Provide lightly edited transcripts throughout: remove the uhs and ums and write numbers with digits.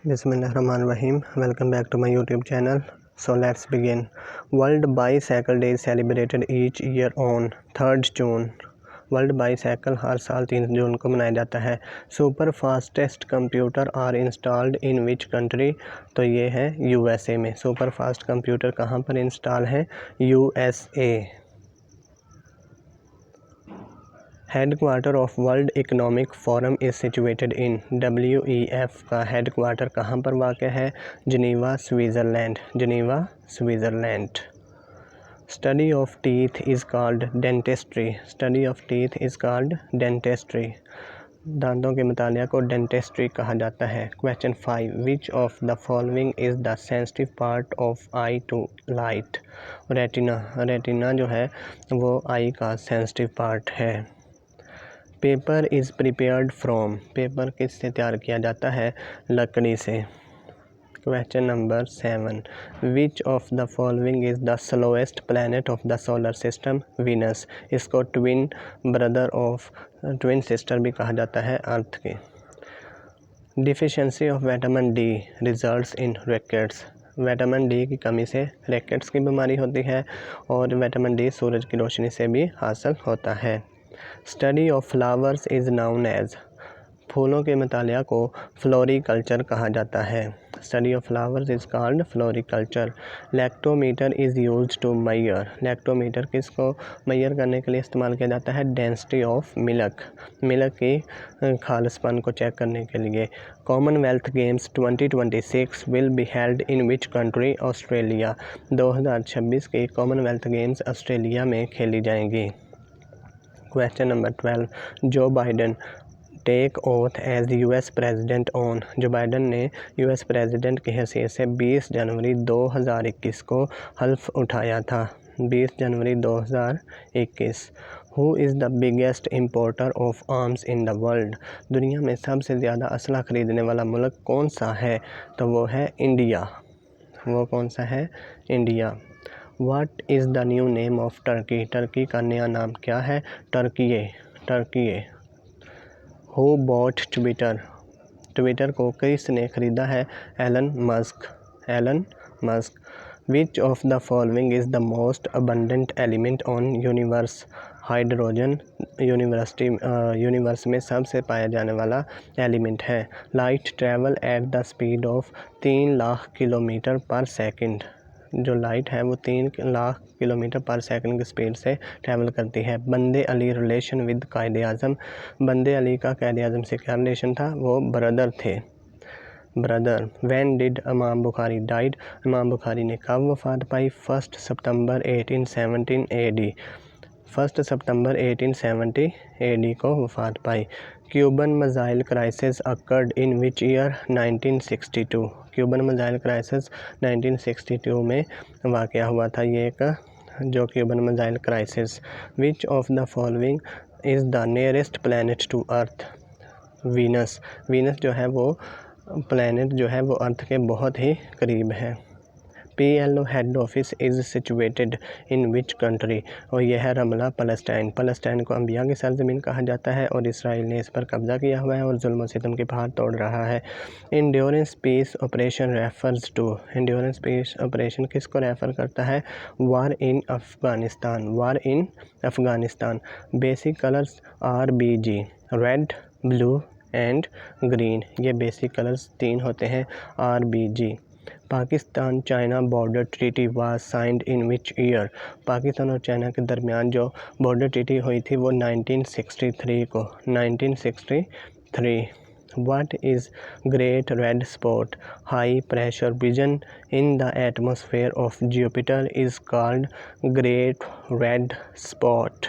Bismillahirrahmanirrahim. Welcome back to my YouTube channel. So let's begin. World Bicycle Day is celebrated each year on 3rd June. World bicycle हर साल 3 जून को मनाया जाता है. Super fastest computer are installed in which country? तो ये है यूएसए में. सुपर फास्ट कंप्यूटर कहाँ पर इंस्टॉल है? USA. Headquarter of World Economic Forum is situated in. WEF का हेडक्वार्टर कहाँ पर वाक़ है? Geneva Switzerland. Geneva Switzerland. Study of teeth is called dentistry. Study of teeth is called dentistry. दांतों के मुतालिया को डेंटिस्ट्री कहा जाता है. Question 5. Which of the following is the sensitive part of eye to light? Retina. Retina जो है वो आई का सेंसिटिव पार्ट है. Paper is prepared from. Paper किससे तैयार किया जाता है? लकड़ी से. Question number 7. Which of the following is the slowest planet of the solar system? Venus. इसको twin brother of twin sister भी कहा जाता है अर्थ के. Deficiency of vitamin D results in rickets. Vitamin D की कमी से रिकेट्स की बीमारी होती है और विटामिन डी सूरज की रोशनी से भी हासिल होता है. Study of flowers is known as. फूलों के मुतालिया को फ्लोरिकल्चर कहा जाता है. Study of flowers is called floriculture. Lactometer is used to measure. Lactometer किसको मेजर करने के लिए इस्तेमाल किया जाता है? Density of milk. मिल्क की खालिसपन को चेक करने के लिए. Commonwealth games 2026 will be held in which country? Australia. 2026 की कॉमनवेल्थ गेम्स ऑस्ट्रेलिया में खेली जाएंगी. Question number 12. Joe Biden take oath as US president on. Joe Biden ने US प्रेसिडेंट की हैसियत से 20 जनवरी 2021 को हल्फ उठाया था. 20 जनवरी 2021. Who is the biggest importer of arms in the world? दुनिया में सबसे ज़्यादा असला ख़रीदने वाला मुल्क कौन सा है? तो वो है इंडिया. वो कौन सा है? India. What is the new name of Turkey? Turkey का नया नाम क्या है? Turkiye. Turkiye. Who bought Twitter? Twitter को किसने ख़रीदा है? Elon Musk. Elon Musk. Which of the following is the most abundant element on universe? Hydrogen universe में सबसे पाया जाने वाला एलिमेंट है. Light travel at the speed of 3 lakh kilometre पर सेकंड. जो लाइट है वो 3 लाख किलोमीटर पर सेकंड की स्पीड से ट्रैवल करती है. बंदे अली रिलेशन विद कायदे आज़म. बंदे अली का कायदे आज़म से क्या रिलेशन था? वो ब्रदर थे. ब्रदर. व्हेन डिड इमाम बुखारी डाइड? इमाम बुखारी ने कब वफ़ात पाई? 1 सितंबर 1817 AD. 1 सितंबर 1870 AD को वफ़ात पाई. Cuban missile crisis occurred in which year? 1962. Cuban missile crisis 1962 में वाक़या हुआ था. ये एक जो Cuban missile crisis. Which of the following is the nearest planet to earth? Venus. Venus जो है वो प्लैनेट जो है वो अर्थ के बहुत ही करीब है. PLO head office is situated in which country? और यह है रमला पलस्टाइन. पलस्टाइन को अंबिया की सरजमीन कहा जाता है और इसराइल ने इस पर कब्ज़ा किया हुआ है और जुल्म और सितम के पहाड़ तोड़ रहा है. Endurance peace operation refers to. Endurance peace operation किसको रेफ़र करता है? War in Afghanistan. War in Afghanistan. Basic colours RBG. Red, blue and green. ये बेसिक कलर्स 3 होते हैं. RBG. Pakistan China border treaty was signed in which year? Pakistan और China के दरमियान जो बॉर्डर ट्रीटी हुई थी वो 1963 को. 1963. What is great red spot? High pressure region in the atmosphere of Jupiter is called great red spot.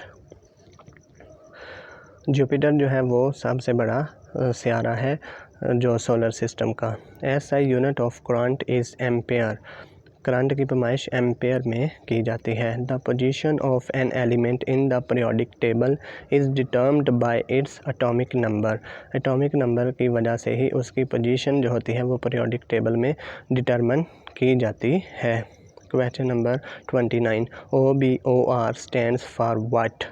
Jupiter जो है वो सबसे बड़ा सियारा है जो सोलर सिस्टम का. SI unit of current is ampere. Current की पैमाइश एम्पेयर में की जाती है. The position of an element in the periodic table is determined by its atomic number. Atomic number की वजह से ही उसकी पोजीशन जो होती है वो पीरियोडिक टेबल में डिटर्मन की जाती है. Question number 29. OBOR stands for what?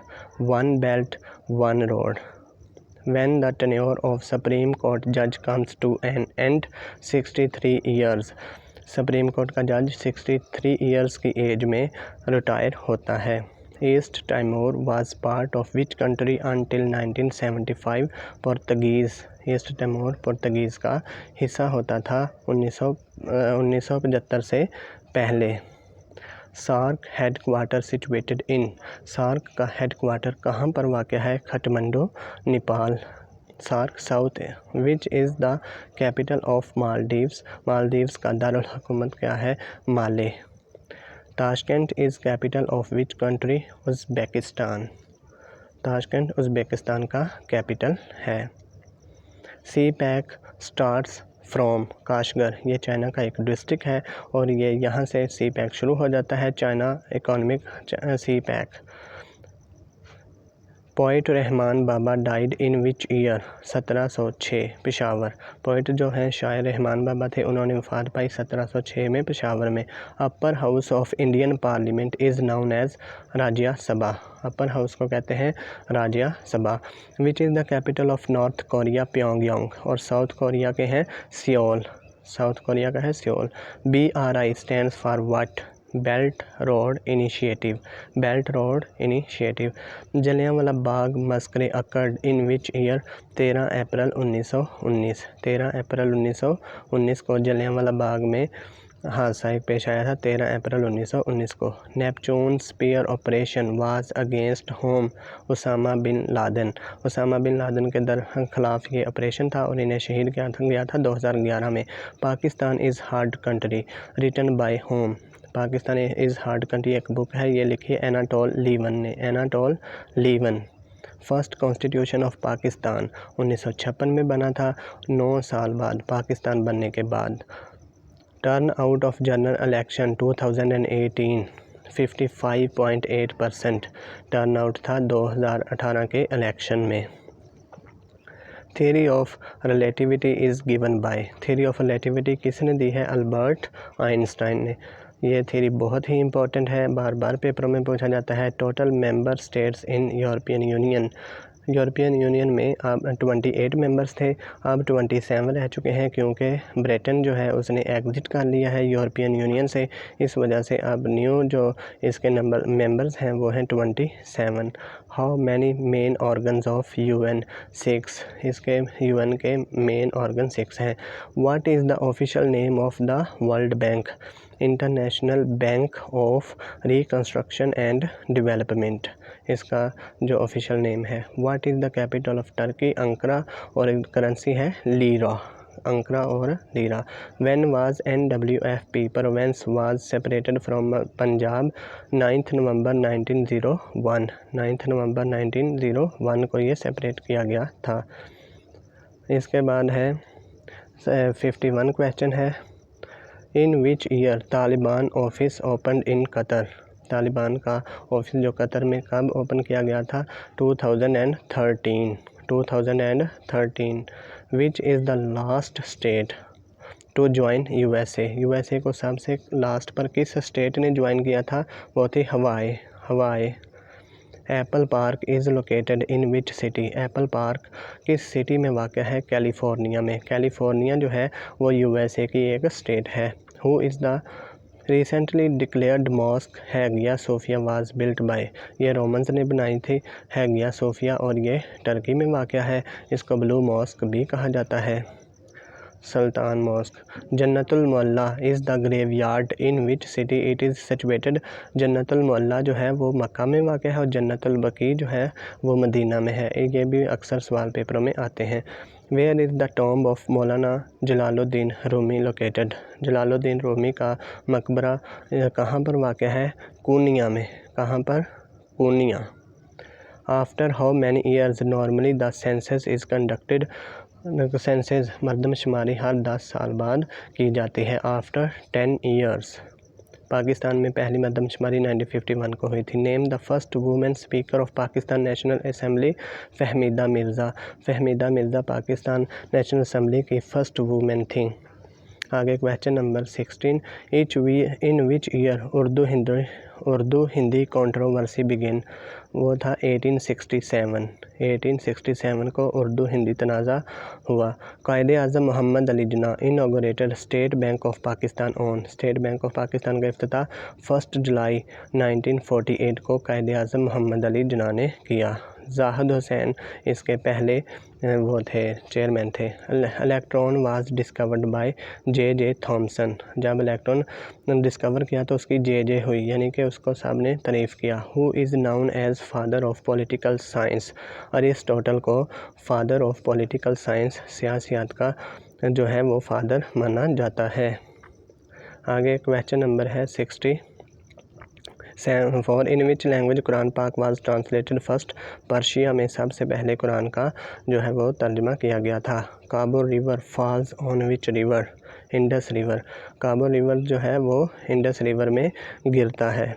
One belt one road. When the tenure of Supreme Court judge comes to an end, 63 years. Supreme court का जज 63 ईयर्स की एज में रिटायर होता है। East Timor was part of which country until 1975? Portuguese. East Timor Portuguese का हिस्सा होता था 1975 से पहले। SAARC headquarter situated in. SAARC का हेडक्वार्टर कहाँ पर वाक़या है? Kathmandu, Nepal. SAARC south which is the capital of Maldives. Maldives का दारुल हुकूमत क्या है? Male. Tashkent is capital of which country? Uzbekistan. Tashkent Uzbekistan का कैपिटल है। CPEC starts from Kashgar. ये चाइना का एक डिस्ट्रिक्ट है और ये यहाँ से सी पैक शुरू हो जाता है, China economic CPEC. Poet Rahman Baba died in which year? 1706 Peshawar. Poet जो हैं शायर रहमान बाबा थे, उन्होंने वफ़ात पाई 1706 में पेशावर में। Upper house of Indian parliament is known as Rajya Sabha. Upper house को कहते हैं Rajya Sabha. Which is the capital of North Korea? Pyongyang. और साउथ कोरिया के हैं सियोल। साउथ कोरिया का है Seoul. BRI stands for what? Belt road initiative. Belt road initiative. Jallianwala Bagh massacre occurred in which year? 13 अप्रैल 1919। 13 अप्रैल 1919 को जलियांवाला बाग में हादसा एक पेश आया था, 13 अप्रैल 1919 को। Neptune spear operation was against whom? Osama bin Laden. Osama bin Laden के खिलाफ ये ऑपरेशन था और इन्हें शहीद किया गया था 2011 में। Pakistan is hard country written by whom? Pakistan is hard country एक बुक है, ये लिखी है एनाटोल लीवन ने। Anatol Lieven. First constitution of Pakistan 1956 में बना था, 9 साल बाद पाकिस्तान बनने के बाद। Turn out of general election 2018 55.8% turn out था 2018 के इलेक्शन में। Theory of relativity is given by? Theory of relativity किसने दी है? अल्बर्ट आइंस्टाइन ने। ये थ्योरी बहुत ही इंपॉर्टेंट है, बार बार पेपरों में पूछा जाता है। Total member states in European union. European union में अब 28 मेंबर्स थे, अब 27 रह चुके हैं क्योंकि ब्रिटेन जो है उसने एग्ज़िट कर लिया है यूरोपियन यूनियन से। इस वजह से अब न्यू जो इसके मेंबर्स हैं वो हैं 27। How many main organs of UN? 6। इसके UN के मेन ऑर्गन 6 हैं। What is the official name of the world bank? International bank of reconstruction and development इसका जो ऑफिशियल नेम है। What is the capital of Turkey? Ankara. और currency है lira. Ankara और lira. When was NWFP province was separated from Punjab? 9 नवंबर 1901। 9 नवंबर 1901 को ये separate किया गया था। इसके बाद है 51 क्वेश्चन है। In which year Taliban office open in Qatar? Taliban का ऑफिस जो कतर में कब ओपन किया गया था? 2013। 2013। Which is the last state to join USA? USA को सबसे लास्ट पर किस स्टेट ने ज्वाइन किया था? वो थी हवाई। हवाई। Apple park is located in which city? Apple park किस सिटी में वाक़ है? कैलिफोर्निया में। कैलिफोर्निया जो है वो USA की एक स्टेट है। Who is the recently declared mosque Hagia Sophia was built by? ये रोमन्स ने बनाई थी हैगिया सोफिया और ये टर्की में वाक़या है। इसको ब्लू मॉस्क भी कहा जाता है। सुल्तान mosque. Jannatul Mualla is the graveyard in which city it is situated? Jannatul Mualla जो है वो मक्का में वाक़ है और जन्नतुल बकी जो है वो मदीना में है। ये भी अक्सर सवाल पेपरों में आते हैं। Where is the tomb of Maulana Jalaluddin Rumi located? Jalaluddin Rumi का मकबरा कहाँ पर वाक़ है? पूर्णिया में। कहाँ पर? Purnia. After how many years normally the census is conducted? Census मरदमशुमारी हर 10 साल बाद की जाती है। After 10 years. पाकिस्तान में पहली मरदमशुमारी 1951 को हुई थी। Name the first women speaker of Pakistan national assembly? Fahmida Mirza. Fahmida Mirza Pakistan national assembly की फ़र्स्ट वुमेन थी। आगे question number 16। In which year Urdu Urdu Hindi controversy begin, वो था 1867 को उर्दू हिंदी तनाज़ा हुआ। Quaid Azam Mohammad Ali Jinnah inaugurated state bank of Pakistan on, state bank of Pakistan का इफ्तिताह 1 जुलाई 1948 को कायदे आज़म मोहम्मद अली जिन्ना ने किया। जाहिद हुसैन इसके पहले वो थे, चेयरमैन थे। Electron was discovered by J Thomson, जब इलेक्ट्रॉन डिस्कवर किया तो उसकी जे हुई, यानी कि उसको सबने तारीफ़ किया। Who is known as father of political science, Aristotle को फादर ऑफ पॉलिटिकल साइंस, सियासियात का जो है वो फादर माना जाता है। आगे क्वेश्चन नंबर है 67 इन विच लैंग्वेज कुरान पाक वाज ट्रांसलेटेड फर्स्ट, पर्शिया में सबसे पहले कुरान का जो है वो तर्जमा किया गया था। काबो river falls on which river, Indus river, Cabo river जो है वो इंडस रिवर में गिरता है।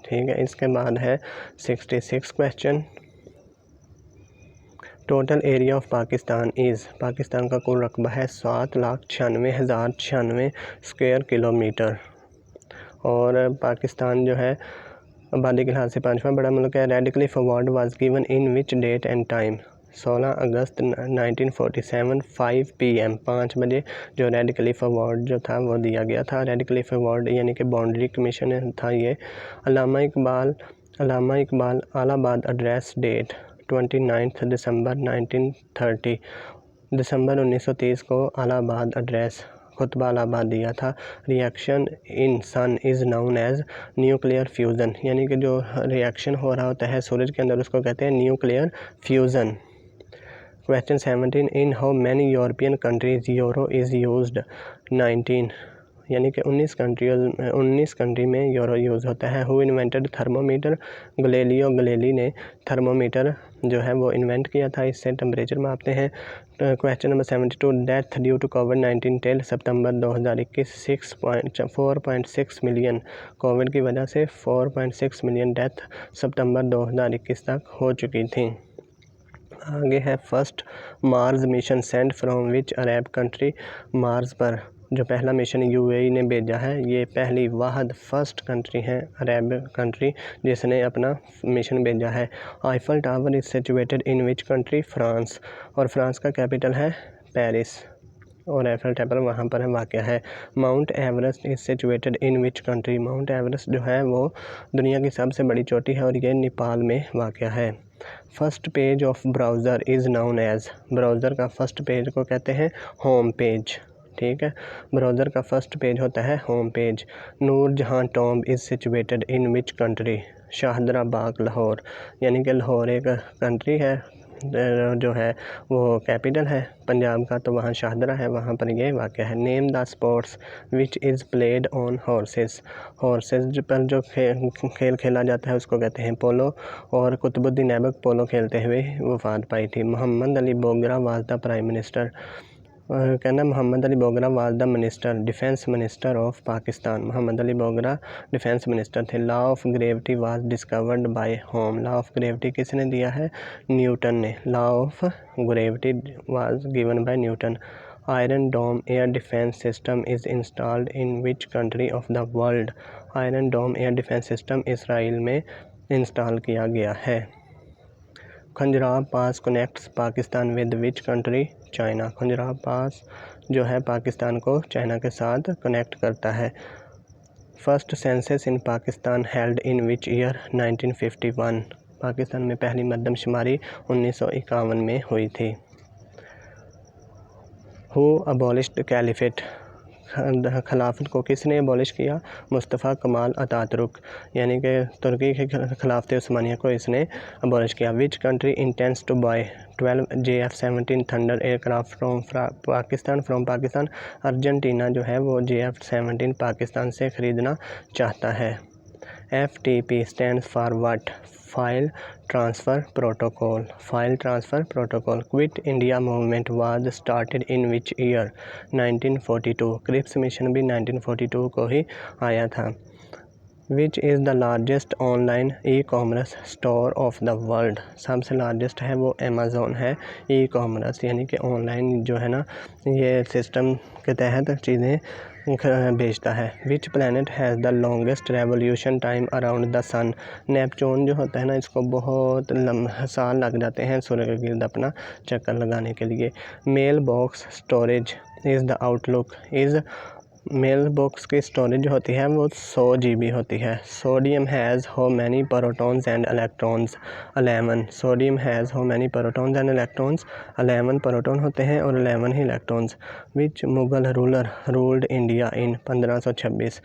ठीक है, इसके बाद है 66 question. Total area of Pakistan is, Pakistan का कुल रकबा है 7,96,096 स्क्वायर किलोमीटर। और पाकिस्तान जो है आबादी के लिहाज से 5वां बड़ा मुल्क है। Radcliffe award was given in which date and time, 16 अगस्त 1947 5 PM 5 बजे जो रेडिक्लिफ अवार्ड जो था वो दिया गया था। रेडिक्लिफ अवार्ड यानी कि बाउंड्री कमीशन था ये। अल्लामा इकबाल अलाहाबाद एड्रेस डेट 29 दिसंबर 1930, दिसंबर 1930 को अलाहाबाद एड्रेस खुतबा इलाहाबाद दिया था। Reaction in sun is known as nuclear fusion, यानी कि जो रिएक्शन हो रहा होता है सूरज के अंदर उसको कहते हैं nuclear fusion. Question 17 in how many European countries euro is used, 19, यानी कि 19 कंट्री में यूरो यूज़ होता है। Who invented thermometer, Galileo Galilei ने थर्मोमीटर जो है वो इन्वेंट किया था, इससे टेम्परेचर मापते हैं। Question number 72 death due to कोविड-19 टिल सितंबर 2021 4.6 मिलियन, कोविड की वजह से 4.6 मिलियन डेथ सितंबर 2021 तक हो चुकी थी। आगे है first Mars mission send from which Arab country, Mars पर जो पहला मिशन UAE ने भेजा है, ये पहली वाहद फर्स्ट कंट्री है अरब कंट्री जिसने अपना मिशन भेजा है। Eiffel tower is situated in which country, France, और फ्रांस का कैपिटल है पेरिस, और एफिल टावर वहाँ पर वाक़या है। Mount Everest is situated in which country, mount Everest जो है वो दुनिया की सबसे बड़ी चोटी है और ये नेपाल में वाक़या है। First page of browser is known as, browser का फर्स्ट पेज को कहते हैं होम पेज। ठीक है, ब्राउज़र का फर्स्ट पेज होता है home page. Noor Jahan tomb is situated in which country, Shahdara Bagh Lahore, यानी कि लाहौर एक कंट्री है जो है वो कैपिटल है पंजाब का, तो वहाँ शाहदरा है, वहाँ पर ये वाक़या है। Name the sports which is played on horses, horses पर जो खेल खेला जाता है उसको कहते हैं पोलो, और कुतुबुद्दीन ऐबक पोलो खेलते हुए वफ़ात पाई थी। Mohammad Ali Bogra was the prime minister, कहना Mohammad Ali Bogra was the minister, defence minister of Pakistan, Mohammad Ali Bogra defence minister थे। Law of gravity was discovered by whom, law of gravity किसने दिया है, न्यूटन ने। Law of gravity was given by Newton. Iron Dome air defence system is installed in which country of the world, Iron Dome air defence system Israel में install किया गया है। Khunjerab pass connects Pakistan with which country, China, Khunjerab pass जो है पाकिस्तान को China के साथ connect करता है। First census in Pakistan held in which year, 1951, Pakistan में पहली मरदमशुमारी 1951 में हुई थी। हु अबॉलिश्ड कैलिफेट, खिलाफत को किसने अबॉलिश किया, मुस्तफ़ा कमाल अतातुर्क, यानी कि तुर्की के खिलाफत उस्मानिया को इसने अबॉलिश किया। Which country intends to buy 12 JF-17 thunder aircraft from Pakistan, Argentina जो है वो JF-17 पाकिस्तान से ख़रीदना चाहता है। FTP stands for what, file transfer protocol, file transfer protocol. Quit India movement was started in which year, 1942, Cripps mission भी 1942 को ही आया था। Which is the largest online e commerce store of the world. सबसे largest है वो Amazon है e commerce, यानी कि ऑनलाइन जो है ना ये सिस्टम के तहत चीज़ें बेचता है। Which planet has the longest revolution time around the sun. Neptune जो होता है ना इसको बहुत साल लग जाते हैं सूर्य के गिर्द अपना चक्कर लगाने के लिए। Mail box storage is the Outlook is. Mail box की स्टोरेज होती है वो 100 GB होती है। Sodium has how many protons and electrons. 11। Sodium has how many protons and electrons. 11 proton होते हैं और 11 ही electrons. Which Mughal ruler ruled India in 1526।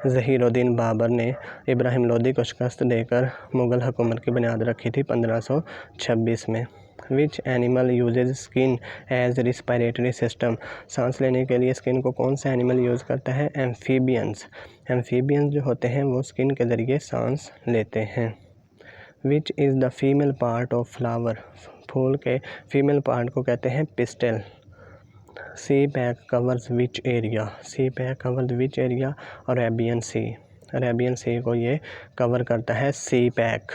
Zahiruddin Babur ने इब्राहिम लोदी को शिकस्त देकर मुग़ल हुकूमत की बुनियाद रखी थी 1526 में। Which animal uses skin as respiratory system. सांस लेने के लिए स्किन को कौन सा एनिमल यूज़ करता है? एम्फीबियंस। एम्फीबियंस जो होते हैं वो स्किन के ज़रिए सांस लेते हैं। Which is the female part of flower. फूल के फीमेल पार्ट को कहते हैं pistil. CPEC covers which area. CPEC covers which area. Arabian sea. Arabian sea को ये कवर करता है CPEC.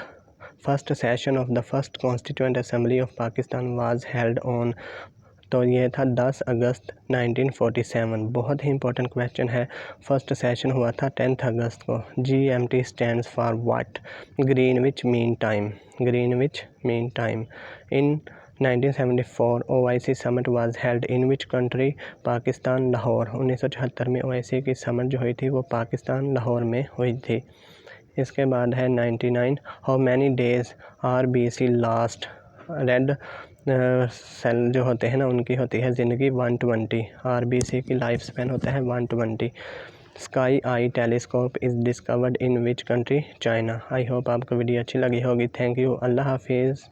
First session of the first constituent assembly of Pakistan was held on. तो ये था 10 अगस्त 1947। बहुत ही इंपॉर्टेंट क्वेश्चन है। फर्स्ट सेशन हुआ था 10 अगस्त को। GMT stands for what? Greenwich mean time. Greenwich mean time. In 1974 OIC summit was held in which country? Pakistan, Lahore. 1974 में OIC की समिट जो हुई थी वो पाकिस्तान लाहौर में हुई थी। इसके बाद है 99। How many days RBC last? Red cell जो होते हैं ना उनकी होती है ज़िंदगी 120। RBC की लाइफ स्पैन होता है 120। Sky I telescope is discovered in which country? China. I hope आपको वीडियो अच्छी लगी होगी। Thank you. अल्लाह हाफिज़।